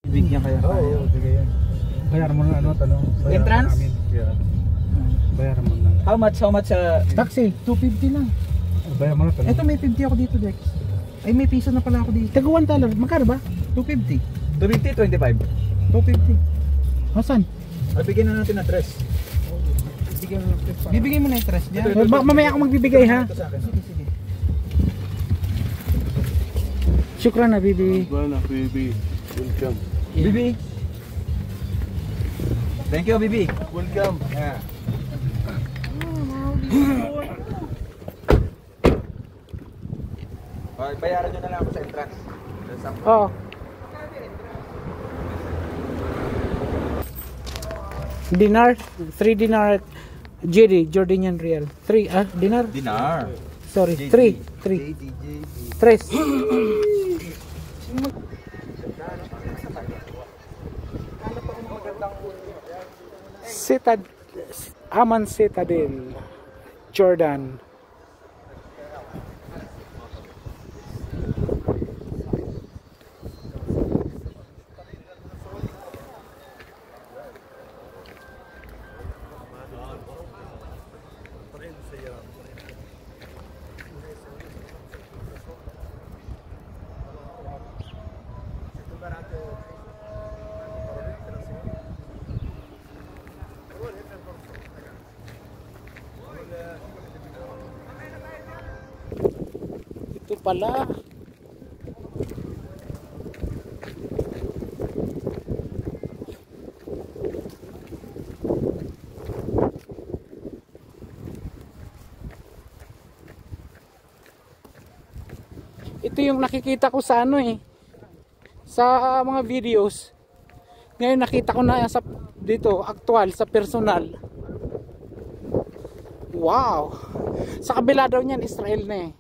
Bigyan kaya tayo. Oo, sige yan. Bayaran mo na ano, tanong. Entrance? Yeah. Bayaran mo na. How much Taxi, 250 lang. Bayaran mo na tanong. Ito may 50 ako dito, Dex. Ay may piso na pala ako dito. Taga $1. Magkano ba? 250. 250, 25. 250. Asan? Bigyan na natin ng tres. Bibigay mo na yung tres dyan. Mamaya ako magbibigay ha. Sige, sige. Syukran na, Bibi. Wala, baby. Welcome. Bibi. Thank you, Bibi. Welcome. Yeah. Bayaran nyo na lang ako sa entrance. Oo. Dinar, 3 dinar Jordanian real. 3 dinar? Dinar. Sorry, 3. 3. Aman Citadel, Jordan. Ito pala. Ito yung nakikita ko sa ano sa mga videos. Ngayon nakita ko na sa dito actual sa personal. Wow. Sa kabila daw niyan Israel na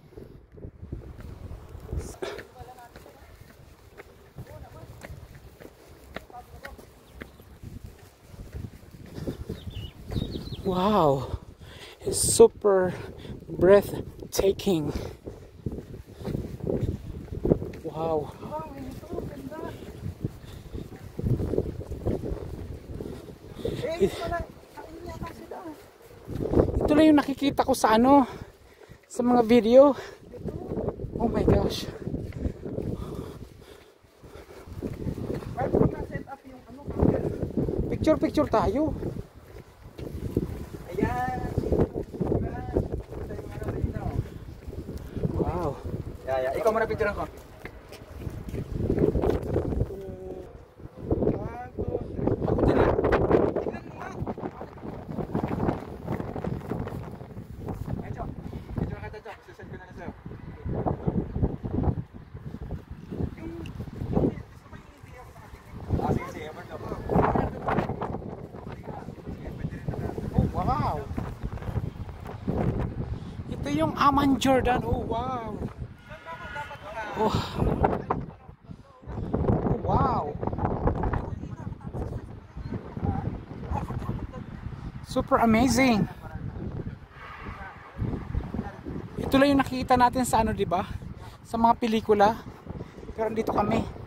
Wow. It's super breathtaking. Wow. Ito lang yung nakikita ko sa sa mga video. Oh my gosh. Picture tayo. Ayan. Wow. Yeah. Ikaw muna picturean ko. Wow. Ito yung Amman Jordan. Oh wow. Oh. Wow. Super amazing. Ito lang yung nakikita natin sa di ba? Sa mga pelikula. Pero dito kami.